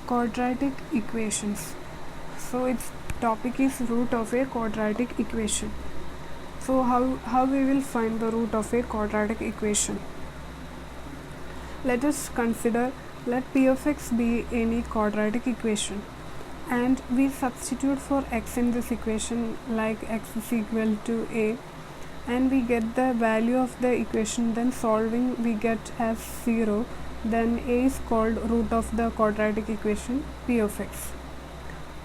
Quadratic equations. So its topic is root of a quadratic equation. So how we will find the root of a quadratic equation? Let us consider, let p of x be any quadratic equation, and we substitute for x in this equation, like x is equal to a, and we get the value of the equation. Then solving we get as 0. Then a is called root of the quadratic equation p of x.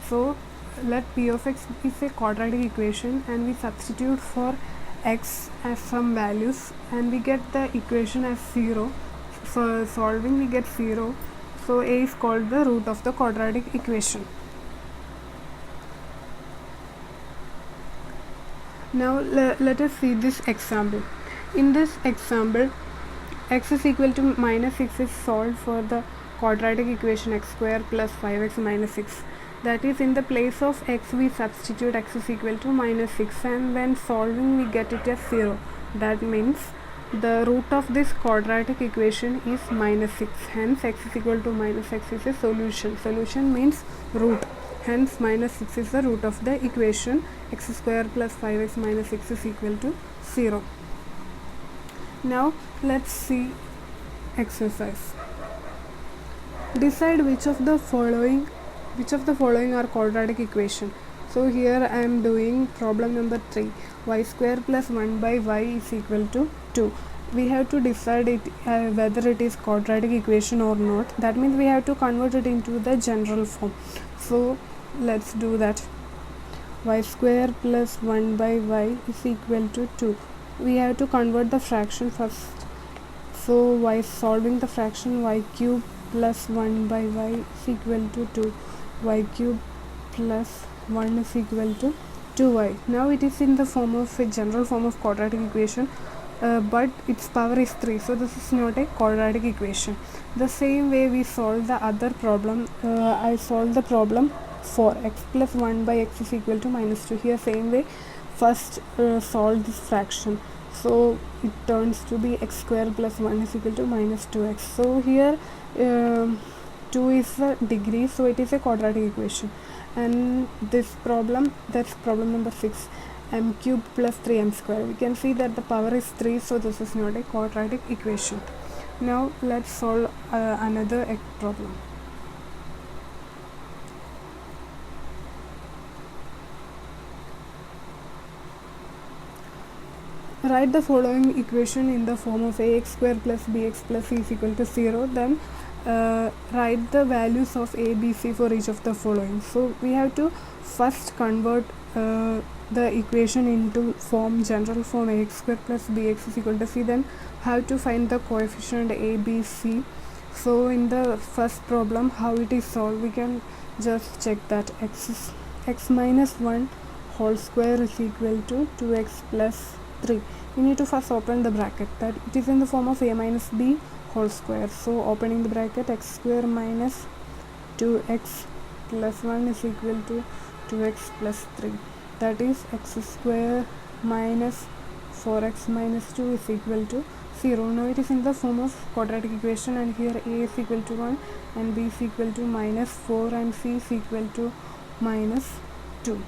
So let p of x is a quadratic equation, and we substitute for x as some values, and we get the equation as 0. For solving we get 0. So a is called the root of the quadratic equation. Now let us see this example. In this example, x is equal to minus 6 is solved for the quadratic equation x square plus 5x minus 6. That is, in the place of x we substitute x is equal to minus 6, and when solving we get it as 0. That means the root of this quadratic equation is minus 6. Hence x is equal to minus x is a solution. Solution means root. Hence minus 6 is the root of the equation x square plus 5x minus 6 is equal to 0. Now let's see exercise. Decide which of the following are quadratic equation. So here I am doing problem number 3. Y square plus 1 by y is equal to 2. We have to decide it whether it is quadratic equation or not. That means we have to convert it into the general form. So let's do that. Y square plus 1 by y is equal to 2. We have to convert the fraction first. So by solving the fraction, y cube plus 1 by y is equal to 2. Y cube plus 1 is equal to 2y. Now it is in the form of a general form of quadratic equation, but its power is 3, so this is not a quadratic equation. The same way we solve the other problem, I solved the problem for x plus 1 by x is equal to minus 2. Here same way, first solve this fraction, so it turns to be x square plus 1 is equal to minus 2x. So here 2 is the degree, so it is a quadratic equation. And this problem, that's problem number 6, m cube plus 3m square. We can see that the power is 3, so this is not a quadratic equation. Now let's solve another problem. Write the following equation in the form of ax square plus bx plus c is equal to 0. Then write the values of a, b, c for each of the following. So we have to first convert the equation into form, general form ax square plus bx is equal to c. Then have to find the coefficient a, b, c. So in the first problem, how it is solved, we can just check that x minus 1 whole square is equal to 2x plus 3. You need to first open the bracket, that it is in the form of a minus b whole square. So opening the bracket, x square minus 2x plus 1 is equal to 2x plus 3. That is x square minus 4x minus 2 is equal to 0. Now it is in the form of quadratic equation, and here a is equal to 1 and b is equal to minus 4 and c is equal to minus 2.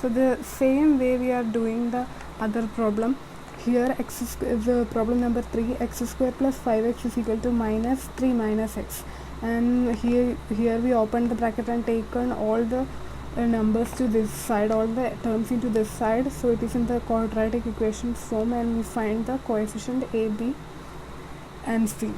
So the same way we are doing the other problem. Here the problem number 3, x square plus 5x is equal to minus 3 minus x, and here we open the bracket and taken all the numbers to this side, all the terms into this side, so it is in the quadratic equation form, and we find the coefficient a, b and c.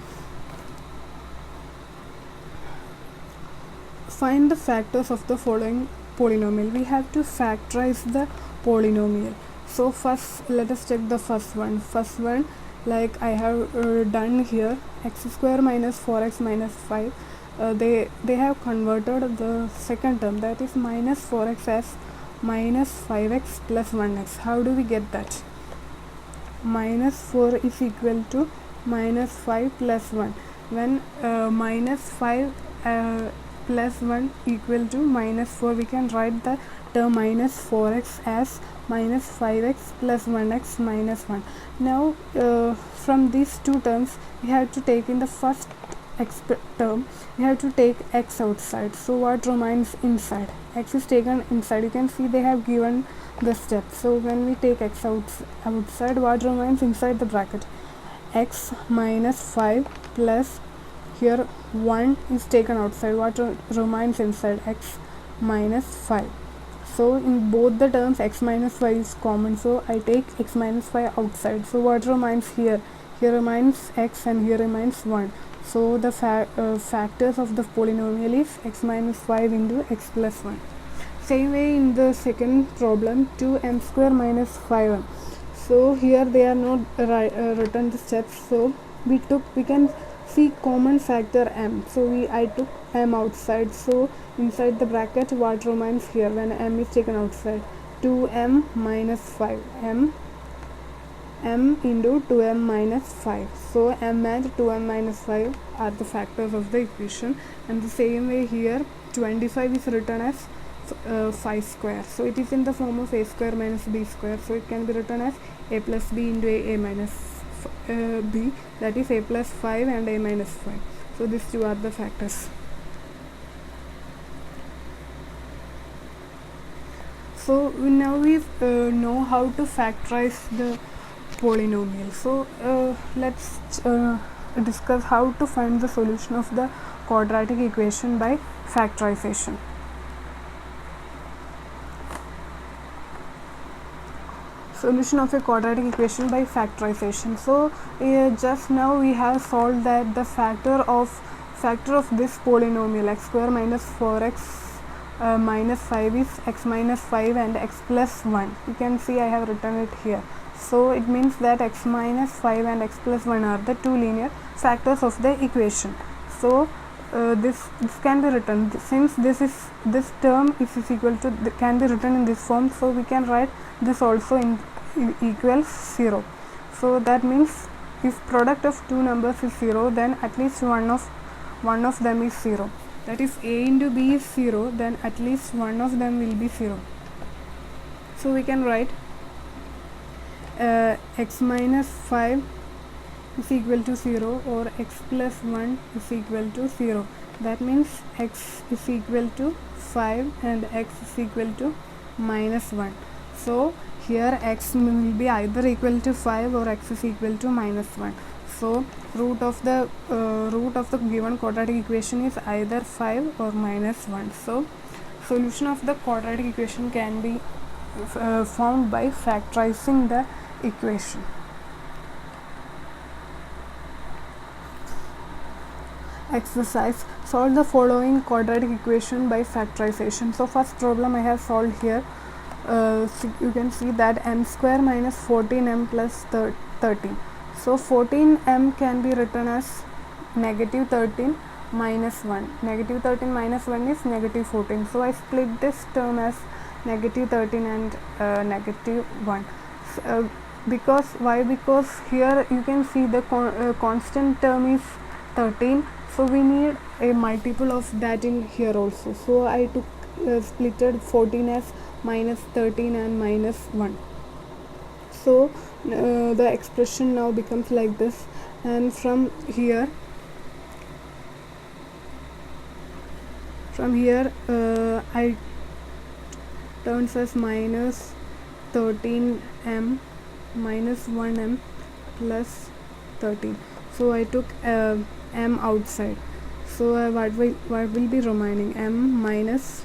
Find the factors of the following polynomial. We have to factorize the polynomial. So first let us check the first one, like I have done here, x square minus 4x minus 5. They have converted the second term, that is minus 4x, as minus 5x plus 1x. How do we get that? Minus 4 is equal to minus 5 plus 1. When minus 5 plus 1 equal to minus 4, we can write the term minus 4x as minus 5x plus 1x minus 1. Now from these two terms we have to take in the first x term, we have to take x outside. So what remains inside? X is taken inside. You can see they have given the steps. So when we take x outside, what remains inside the bracket? X minus 5 plus, here 1 is taken outside. What remains inside? X minus 5. So in both the terms x minus 5 is common, so I take x minus 5 outside. So what remains here? Here remains x and here remains 1. So the factors of the polynomial is x minus 5 into x plus 1. Same way in the second problem, 2m square minus 5m. So here they are not written the steps, so we can see common factor m. So I took m outside. So inside the bracket, what remains here when m is taken outside? 2m minus 5, m into 2m minus 5. So m and 2m minus 5 are the factors of the equation. And the same way here, 25 is written as 5 square. So it is in the form of a square minus b square. So it can be written as a plus b into a minus b, that is a plus 5 and a minus 5. So these two are the factors. So now we know how to factorize the polynomial. So let's discuss how to find the solution of the quadratic equation by factorization. Solution of a quadratic equation by factorization. So just now we have solved that the factor of this polynomial x square minus 4x minus 5 is x minus 5 and x plus 1. You can see I have written it here. So it means that x minus 5 and x plus 1 are the two linear factors of the equation. So this can be written, since this term is equal to can be written in this form, so we can write this also in equals 0. So that means if product of two numbers is 0, then at least one of them is 0. That is, a into b is 0, then at least one of them will be 0. So we can write x minus 5 is equal to 0 or x plus 1 is equal to 0. That means x is equal to 5 and x is equal to minus 1. So here x will be either equal to 5 or x is equal to minus 1. So root of the given quadratic equation is either 5 or minus 1. So solution of the quadratic equation can be found by factorizing the equation. Exercise: solve the following quadratic equation by factorization. So first problem I have solved here. So you can see that m square minus 14m plus 13. So 14m can be written as negative 13 minus 1. Negative 13 minus 1 is negative 14. So I split this term as negative 13 and negative 1. Because here you can see the constant term is 13. So we need a multiple of that in here also. So I took splitted 14 as minus 13 and minus 1. So the expression now becomes like this, and from here I turns as minus 13m minus 1m plus 13. So I took m outside. So what will be remaining? M minus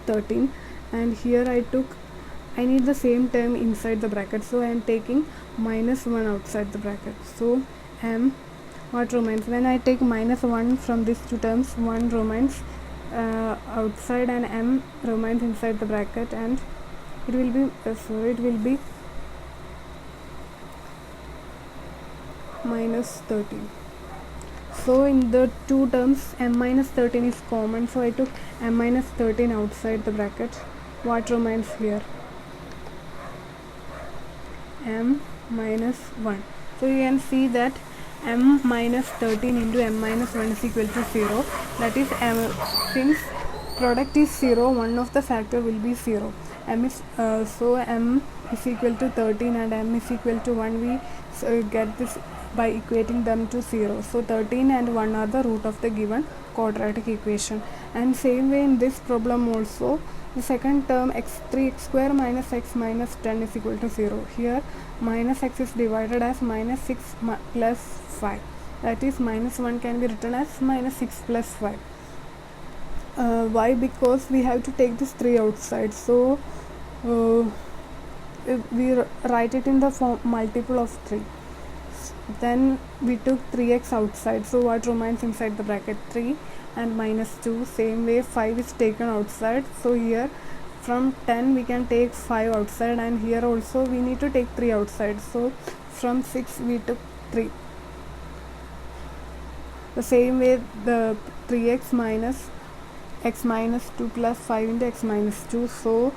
13, and here I need the same term inside the bracket, so I am taking minus 1 outside the bracket. So m, what remains when I take minus 1 from these two terms? 1 remains outside and m remains inside the bracket, and it will be minus 13. So in the two terms m minus 13 is common, so I took m minus 13 outside the bracket. What remains here? M minus 1. So you can see that m minus 13 into m minus 1 is equal to 0. That is, since product is 0, one of the factor will be 0. So m is equal to 13 and m is equal to 1. We get this by equating them to 0. So 13 and 1 are the root of the given quadratic equation. And same way in this problem also, the second term x3x square minus x minus 10 is equal to 0. Here minus x is divided as minus 6 plus 5. That is minus 1 can be written as minus 6 plus 5. Why? Because we have to take this 3 outside. So we write it in the form multiple of 3. Then we took 3x outside. So what remains inside the bracket? 3 and minus 2. Same way 5 is taken outside. So here from 10 we can take 5 outside, and here also we need to take 3 outside. So from 6 we took 3. The same way the 3x minus x minus 2 plus 5 into x minus 2. So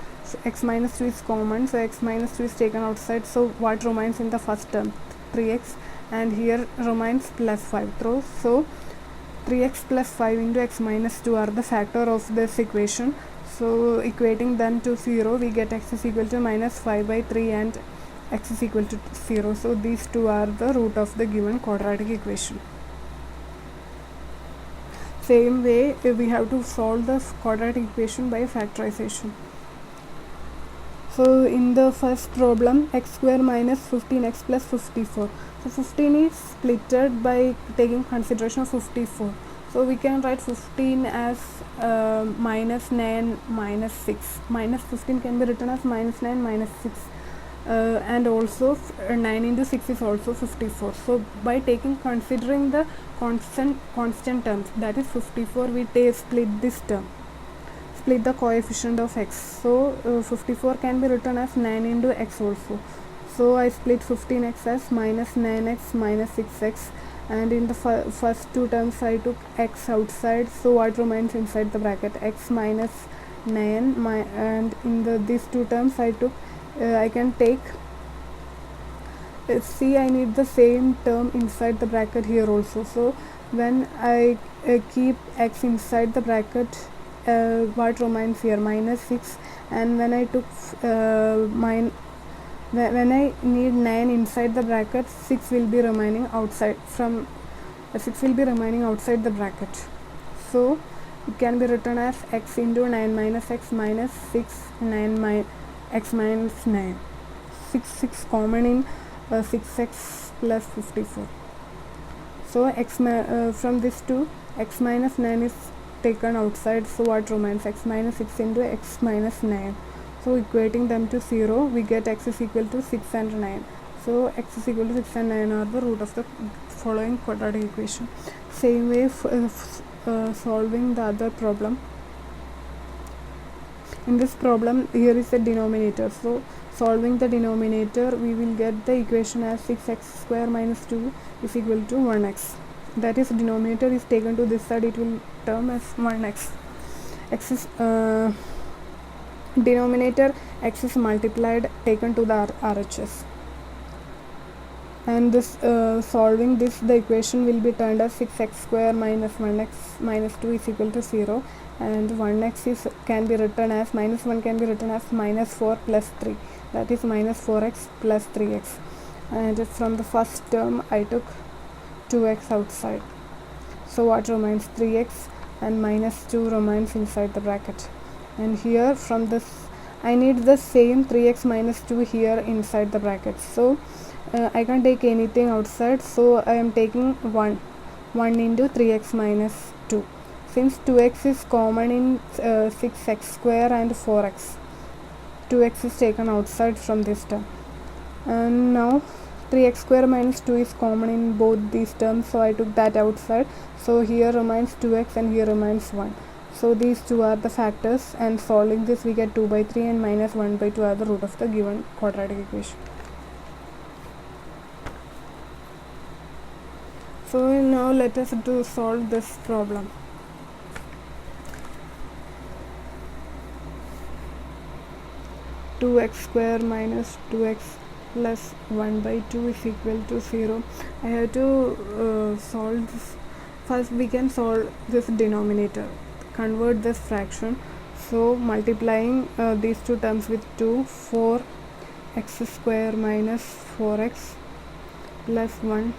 x minus 2 is common, so x minus 2 is taken outside. So what remains in the first term? 3x, and here remains plus 5 through. So 3x plus 5 into x minus 2 are the factor of this equation. So equating them to 0, we get x is equal to minus 5 by 3 and x is equal to 0. So these two are the root of the given quadratic equation. Same way we have to solve the quadratic equation by factorization. So in the first problem, x square minus 15x plus 54. So 15 is splitted by taking consideration of 54. So we can write 15 as minus 9 minus 6. Minus 15 can be written as minus 9 minus 6. And also 9 into 6 is also 54. So by considering the constant terms, that is 54, we split this term, split the coefficient of x. So 54 can be written as 9 into x also. So I split 15x as minus 9x minus 6x, and in the first two terms I took x outside. So what remains inside the bracket? X minus 9 and in these two terms I took I can take see, I need the same term inside the bracket here also. So when I keep x inside the bracket, what remains here? Minus 6. And when I took when I need 9 inside the bracket, 6 will be remaining outside. From 6 will be remaining outside the bracket. So it can be written as x into 9 minus x minus 6 9 x minus 9. 6 common in 6x plus 54. So from this to x minus 9 is taken outside. So what remains? X minus 6 into x minus 9. So equating them to 0, we get x is equal to 6 and 9. So x is equal to 6 and 9 are the root of the following quadratic equation. Same way solving the other problem. In this problem, here is the denominator. So solving the denominator, we will get the equation as 6x square minus 2 is equal to 1x. That is, denominator is taken to this side, it will term as 1x. X is denominator, x is multiplied, taken to the RHS. And this solving this, the equation will be turned as 6x square minus 1x minus 2 is equal to 0, and 1x can be written as minus 1 can be written as minus 4 plus 3, that is minus 4x plus 3x. And from the first term I took 2x outside. So what remains? 3x, and minus 2 remains inside the bracket. And here from this I need the same 3x minus 2 here inside the bracket. So I can't take anything outside, so I am taking 1 into 3x minus 2. Since 2x is common in 6x square and 4x, 2x is taken outside from this term. And now 3x square minus 2 is common in both these terms, so I took that outside. So here remains 2x and here remains 1. So these two are the factors, and solving this we get 2 by 3 and minus 1 by 2 are the root of the given quadratic equation. So now let us solve this problem. (2x square minus 2x plus 1 by 2 is equal to 0). I have to solve this. First we can solve this denominator, convert this fraction. So multiplying these two terms with 2, 4x square minus 4x plus 1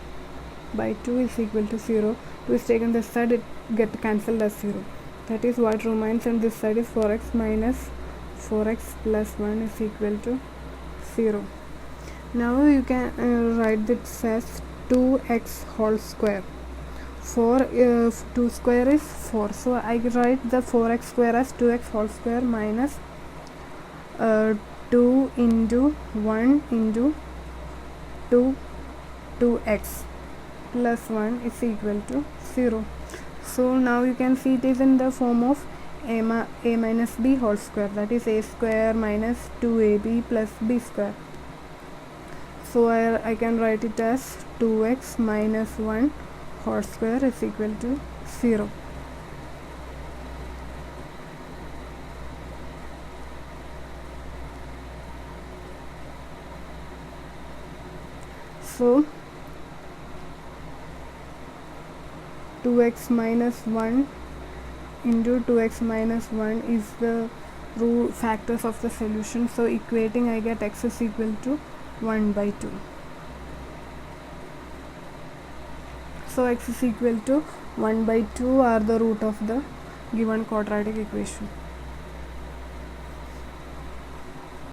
by 2 is equal to 0. 2 is taken this side, it get cancelled as 0. That is what remains, and this side is 4x minus 4x plus 1 is equal to 0. Now you can write this as 2x whole square. 2 square is 4, so I write the 4x square as 2x whole square minus 2 into 1 into 2x plus 1 is equal to 0. So now you can see it is in the form of a minus b whole square, that is a square minus 2ab plus b square. So I can write it as 2x minus 1 whole square is equal to 0. So 2x minus 1 into 2x minus 1 is the root factors of the solution. So equating, I get x is equal to 1 by 2. So x is equal to 1 by 2 are the root of the given quadratic equation.